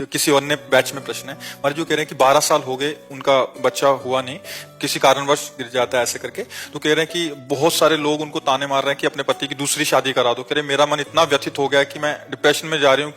किसी और ने बैच में प्रश्न है हमारे जो कह रहे हैं कि 12 साल हो गए उनका बच्चा हुआ नहीं, किसी कारणवश गिर जाता है ऐसे करके, तो कह रहे हैं कि बहुत सारे लोग उनको ताने मार रहे हैं कि अपने पति की दूसरी शादी करा दो। कह रहे मेरा मन इतना व्यथित हो गया है कि मैं डिप्रेशन में जा रही हूँ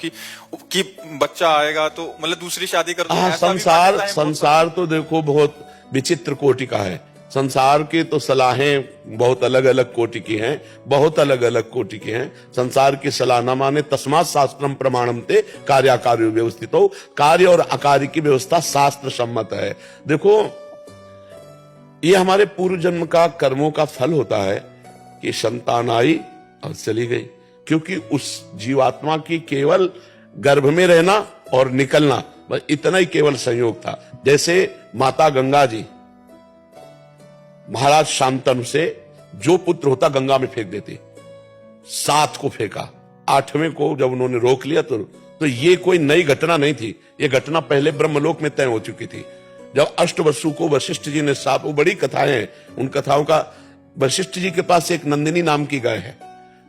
कि बच्चा आएगा तो मतलब दूसरी शादी कर दो। संसार तो देखो बहुत विचित्र कोटि का है। संसार की तो सलाहें बहुत अलग अलग कोटि की हैं, बहुत अलग अलग कोटि की हैं। संसार की सलाह न माने तस्मात् शास्त्रम प्रमाणम ते कार्याकार्यो व्यवस्थितो। कार्य और अकार्य की व्यवस्था शास्त्र सम्मत है। देखो, ये हमारे पूर्व जन्म का कर्मों का फल होता है कि संतान आई और चली गई, क्योंकि उस जीवात्मा की केवल गर्भ में रहना और निकलना, बस इतना ही केवल संयोग था। जैसे माता गंगा जी महाराज शांतनु से जो पुत्र होता गंगा में फेंक देते, 7 को फेंका, 8वें को जब उन्होंने रोक लिया तो ये कोई नई घटना नहीं थी। ये घटना पहले ब्रह्मलोक में तय हो चुकी थी। जब अष्टवसु को वशिष्ठ जी ने साफ, वो बड़ी कथाएं हैं, उन कथाओं का, वशिष्ठ जी के पास एक नंदिनी नाम की गाय है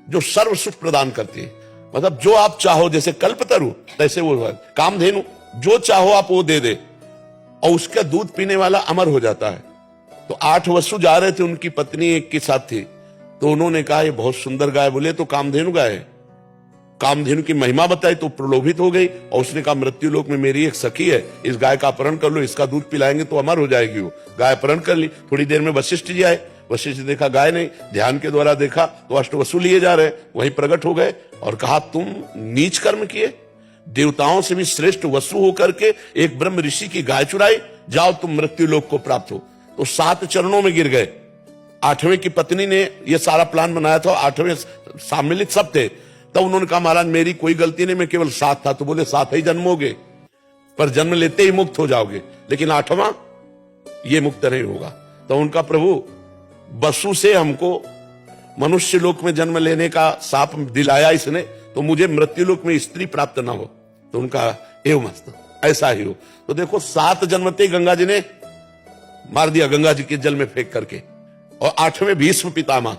जो सर्व सुख प्रदान करती है। मतलब जो आप चाहो, जैसे कल्पतरु तैसे वो कामधेनु, जो चाहो आप वो दे दे और उसका दूध पीने वाला अमर हो जाता है। तो 8 वसु जा रहे थे, उनकी पत्नी एक के साथ थी, तो उन्होंने कहा ये बहुत सुंदर गाय, बोले तो कामधेनु गाय है। कामधेनु की महिमा बताई तो प्रलोभित हो गई और उसने कहा मृत्यु लोक में मेरी एक सखी है, इस गाय का अपहरण कर लो, इसका दूध पिलाएंगे तो अमर हो जाएगी। वो गाय अपहरण कर ली। थोड़ी देर में वशिष्ठ जी आए, वशिष्ठ जी देखा गाय नहीं, ध्यान के द्वारा देखा तो अष्टवसु लिए जा रहे, वहीं प्रकट हो गए और कहा तुम नीच कर्म किए, देवताओं से भी श्रेष्ठ वसु होकर के एक ब्रह्म ऋषि की गाय चुराई, जाओ तुम मृत्यु लोक को प्राप्त हो। तो 7 चरणों में गिर गए। 8वें की पत्नी ने यह सारा प्लान बनाया था, 8वें सम्मिलित सब थे। तब उन्होंने कहा महाराज मेरी कोई गलती नहीं, मैं केवल 7 था। तो बोले 7 ही जन्मोगे, पर जन्म लेते ही मुक्त हो जाओगे, लेकिन 8वां ये मुक्त नहीं होगा। तो उनका प्रभु वसु से हमको मनुष्य लोक में जन्म लेने का शाप दिलाया इसने, तो मुझे मृत्यु लोक में स्त्री प्राप्त ना हो। तो उनका एवं मस्त ऐसा ही हो। तो देखो 7 जन्मते गंगा जी ने मार दिया, गंगा जी के जल में फेंक करके। और 8वें भीष्म पितामह,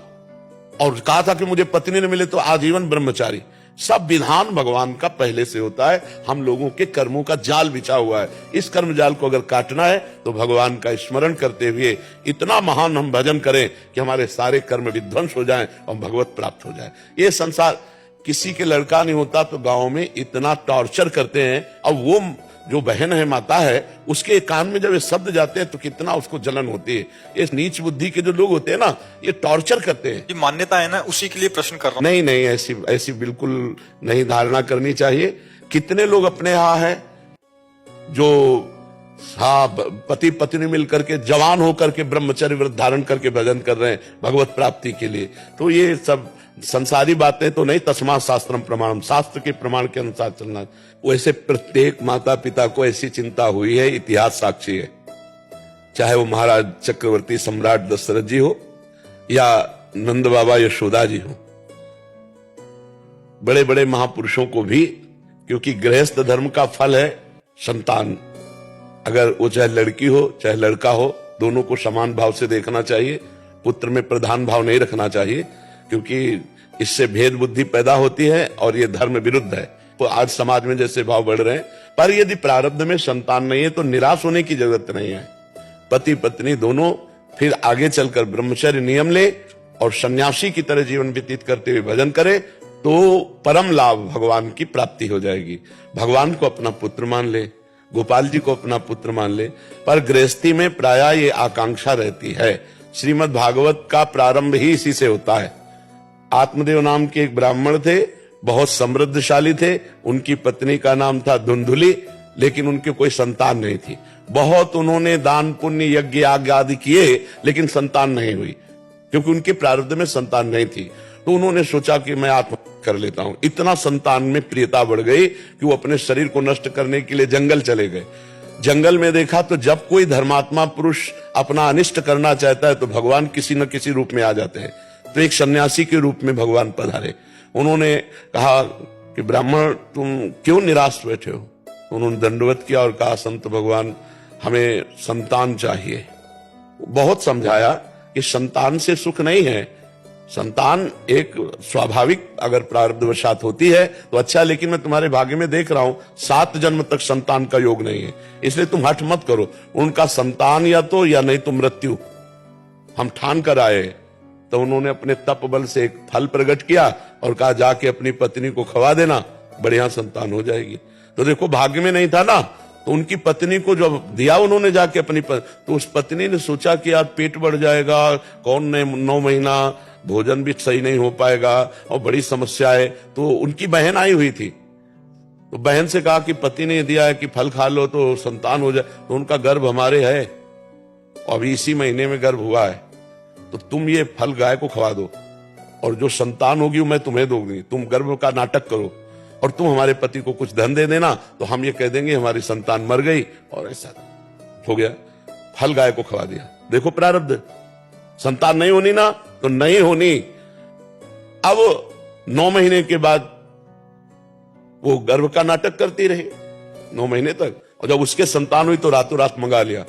और कहा था कि मुझे पत्नी न मिले तो आजीवन ब्रह्मचारी। सब विधान भगवान का पहले से होता है, हम लोगों के कर्मों का जाल बिछा हुआ है। इस कर्म जाल को अगर काटना है तो भगवान का स्मरण करते हुए इतना महान हम भजन करें कि हमारे सारे कर्म विध्वंस हो जाएं और भगवत प्राप्त हो जाए। ये संसार, किसी के लड़का नहीं होता तो गांव में इतना टॉर्चर करते हैं, और वो जो बहन है, माता है, उसके कान में जब ये शब्द जाते हैं तो कितना उसको जलन होती है। ये नीच बुद्धि के जो लोग होते हैं ना, ये टॉर्चर करते हैं। ये मान्यता है ना, उसी के लिए प्रश्न कर रहा हूं। नहीं, ऐसी बिल्कुल नहीं धारणा करनी चाहिए। कितने लोग अपने यहाँ हैं जो पति पत्नी मिलकर के जवान होकर के ब्रह्मचर्य व्रत धारण करके भजन कर रहे हैं भगवत प्राप्ति के लिए। तो ये सब संसारी बातें तो नहीं, तस्मात् शास्त्रम प्रमाणम, शास्त्र के प्रमाण के अनुसार चलना। वैसे प्रत्येक माता पिता को ऐसी चिंता हुई है, इतिहास साक्षी है। चाहे वो महाराज चक्रवर्ती सम्राट दशरथ जी हो या नंद बाबा यशोदा जी हो, बड़े बड़े महापुरुषों को भी, क्योंकि गृहस्थ धर्म का फल है संतान। अगर वो चाहे लड़की हो चाहे लड़का हो, दोनों को समान भाव से देखना चाहिए। पुत्र में प्रधान भाव नहीं रखना चाहिए, क्योंकि इससे भेद बुद्धि पैदा होती है और ये धर्म विरुद्ध है। तो आज समाज में जैसे भाव बढ़ रहे हैं, पर यदि प्रारब्ध में संतान नहीं है तो निराश होने की जरूरत नहीं है। पति पत्नी दोनों फिर आगे चलकर ब्रह्मचर्य नियम ले और सन्यासी की तरह जीवन व्यतीत करते हुए भजन करे तो परम लाभ भगवान की प्राप्ति हो जाएगी। भगवान को अपना पुत्र मान ले, गोपाल जी को अपना पुत्र मान ले। पर गृहस्थी में प्रायः ये आकांक्षा रहती है। श्रीमद् भागवत का प्रारंभ ही इसी से होता है। आत्मदेव नाम के एक ब्राह्मण थे, बहुत समृद्धशाली थे। उनकी पत्नी का नाम था धुंधुली, लेकिन उनके कोई संतान नहीं थी। बहुत उन्होंने दान पुण्य यज्ञ याग आदि किए, लेकिन संतान नहीं हुई, क्योंकि उनके प्रारब्ध में संतान नहीं थी। तो उन्होंने सोचा कि मैं आत्महत्या कर लेता हूं। इतना संतान में प्रियता बढ़ गई कि वो अपने शरीर को नष्ट करने के लिए जंगल चले गए। जंगल में देखा तो जब कोई धर्मात्मा पुरुष अपना अनिष्ट करना चाहता है तो भगवान किसी न किसी रूप में आ जाते हैं। तो एक सन्यासी के रूप में भगवान पधारे। उन्होंने कहा कि ब्राह्मण तुम क्यों निराश बैठे हो? उन्होंने दंडवत किया और कहा संत भगवान हमें संतान चाहिए। बहुत समझाया कि संतान से सुख नहीं है, संतान एक स्वाभाविक अगर प्रारब्धवशात होती है तो अच्छा, लेकिन मैं तुम्हारे भाग्य में देख रहा हूं 7 जन्म तक संतान का योग नहीं है, इसलिए तुम हठ मत करो। उनका संतान या तो या नहीं तो मृत्यु, हम ठान कर आए। तो उन्होंने अपने तप बल से एक फल प्रकट किया और कहा जाके अपनी पत्नी को खवा देना, बढ़िया संतान हो जाएगी। तो देखो भाग्य में नहीं था ना, तो उनकी पत्नी को जब दिया उन्होंने जाके अपनी तो उस पत्नी ने सोचा कि यार पेट बढ़ जाएगा, कौन ने 9 महीना भोजन भी सही नहीं हो पाएगा और बड़ी समस्या है। तो उनकी बहन आई हुई थी, तो बहन से कहा कि पति ने दिया है कि फल खा लो तो संतान हो जाए। तो उनका गर्भ हमारे है, अभी इसी महीने में गर्भ हुआ है, तो तुम ये फल गाय को खवा दो और जो संतान होगी वो मैं तुम्हें दूंगी। तुम गर्भ का नाटक करो और तुम हमारे पति को कुछ धन दे देना, तो हम ये कह देंगे हमारी संतान मर गई, और ऐसा हो गया। फल गाय को खवा दिया। देखो प्रारब्ध, संतान नहीं होनी ना तो नहीं होनी। अब 9 महीने के बाद वो गर्भ का नाटक करती रही 9 महीने तक, और जब उसके संतान हुई तो रातों रात मंगा लिया,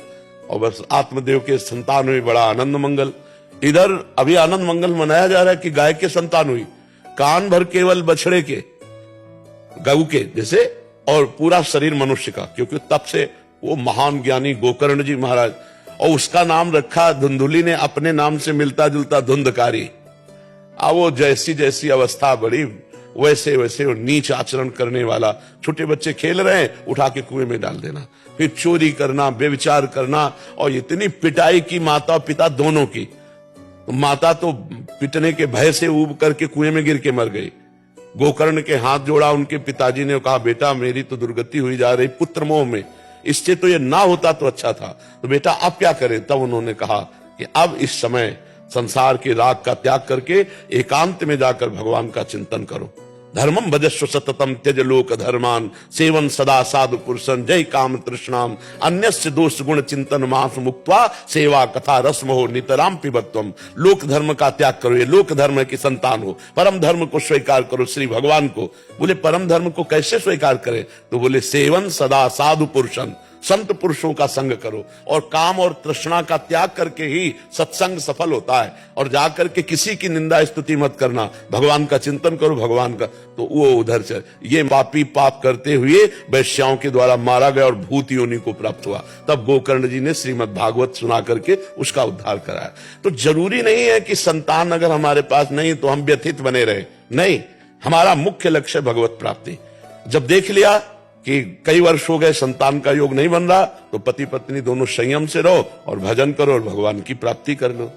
और बस आत्मदेव के संतान हुई, बड़ा आनंद मंगल। इधर अभी आनंद मंगल मनाया जा रहा है कि गाय के संतान हुई, कान भर केवल बछड़े के, गऊ के जैसे, और पूरा शरीर मनुष्य का, क्योंकि तब से वो महान ज्ञानी गोकर्ण जी महाराज, और उसका नाम रखा धुंधुली ने अपने नाम से मिलता जुलता धुंधकारी। अब वो जैसी जैसी अवस्था बढ़ी वैसे वैसे वो नीच आचरण करने वाला, छोटे बच्चे खेल रहे हैं उठा के कुएं में डाल देना, फिर चोरी करना, व्यभिचार करना, और इतनी पिटाई की माता और पिता दोनों की। तो माता तो पिटने के भय से ऊब करके कुएं में गिर के मर गई। गोकर्ण के हाथ जोड़ा उनके पिताजी ने, कहा बेटा मेरी तो दुर्गति हुई जा रही पुत्र मोह में, इससे तो ये ना होता तो अच्छा था, तो बेटा अब क्या करें। तब उन्होंने कहा कि अब इस समय संसार के राग का त्याग करके एकांत में जाकर भगवान का चिंतन करो। धर्मम भजस्व सततम त्यज लोक धर्मान सेवन सदा साधु पुरुषन जय काम तृष्णाम अन्यस्य दोष गुण चिंतन मास मुक्त्वा सेवा कथा रसमो नितराम पिबत्वम। लोक धर्म का त्याग करो, ये लोक धर्म की संतान हो, परम धर्म को स्वीकार करो, श्री भगवान को। बोले परम धर्म को कैसे स्वीकार करें, तो बोले सेवन सदा साधु पुरुषन, संत पुरुषों का संग करो, और काम और तृष्णा का त्याग करके ही सत्संग सफल होता है। और जाकर के किसी की निंदा स्तुति मत करना, भगवान का चिंतन करो, भगवान का। तो वो उधर चल, ये पापी पाप करते हुए वैश्याओं के द्वारा मारा गया और भूत योनि को प्राप्त हुआ। तब गोकर्ण जी ने श्रीमद् भागवत सुना करके उसका उद्धार कराया। तो जरूरी नहीं है कि संतान अगर हमारे पास नहीं तो हम व्यथित बने रहे, नहीं, हमारा मुख्य लक्ष्य भगवत प्राप्ति। जब देख लिया कि कई वर्ष हो गए संतान का योग नहीं बन रहा, तो पति पत्नी दोनों संयम से रहो और भजन करो और भगवान की प्राप्ति कर लो।